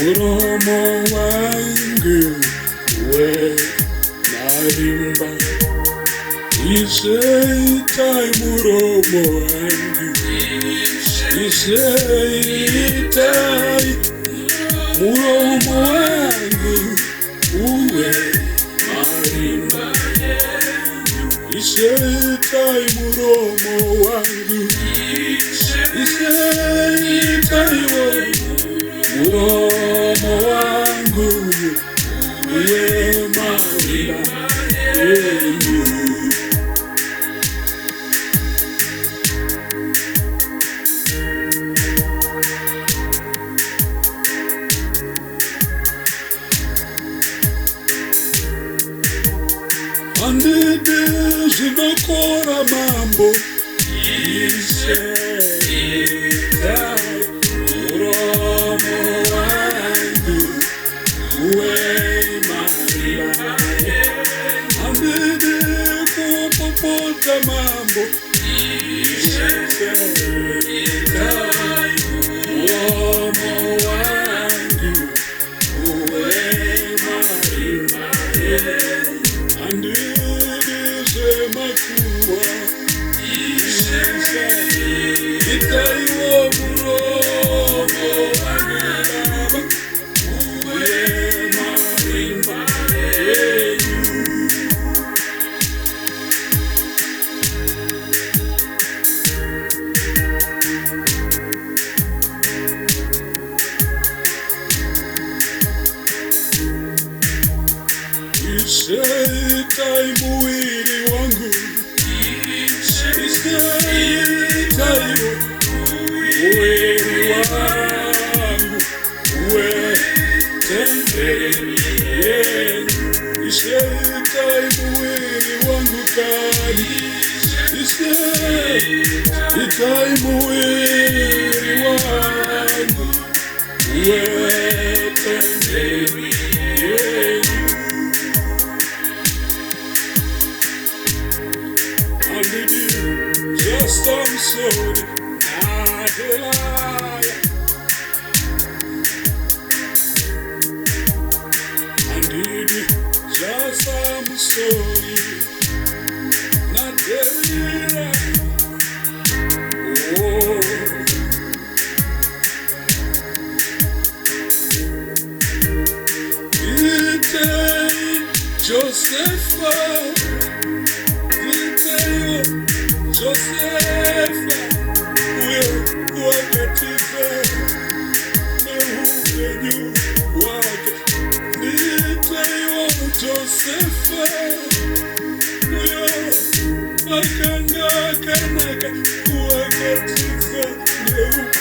muromo wangu we marimba. Iseitai muromo wangu, iseitai muromo wangu uwe marimba. Iseitai muromo wangu, iseitai muromo wangu uwe marimba. Andide zinokora mambo, iseitai muromo wangu uwe marimba. Andide kupopota mambo, iseitai muromo wangu uwe marimba. Makuwa itaiwo muromo wangu uwe marimba. Iseitai mwili wangu, iseitai mwili wangu uwe tembele yenu. Iseitai mwili wangu kali, iseitai mwili wangu uwe tembele yenu. Just I'm sorry, not a liar. Indeed, just I'm sorry, not a liar. Oh, Josepha, Josepha, will work at his work. Josepha, will work at his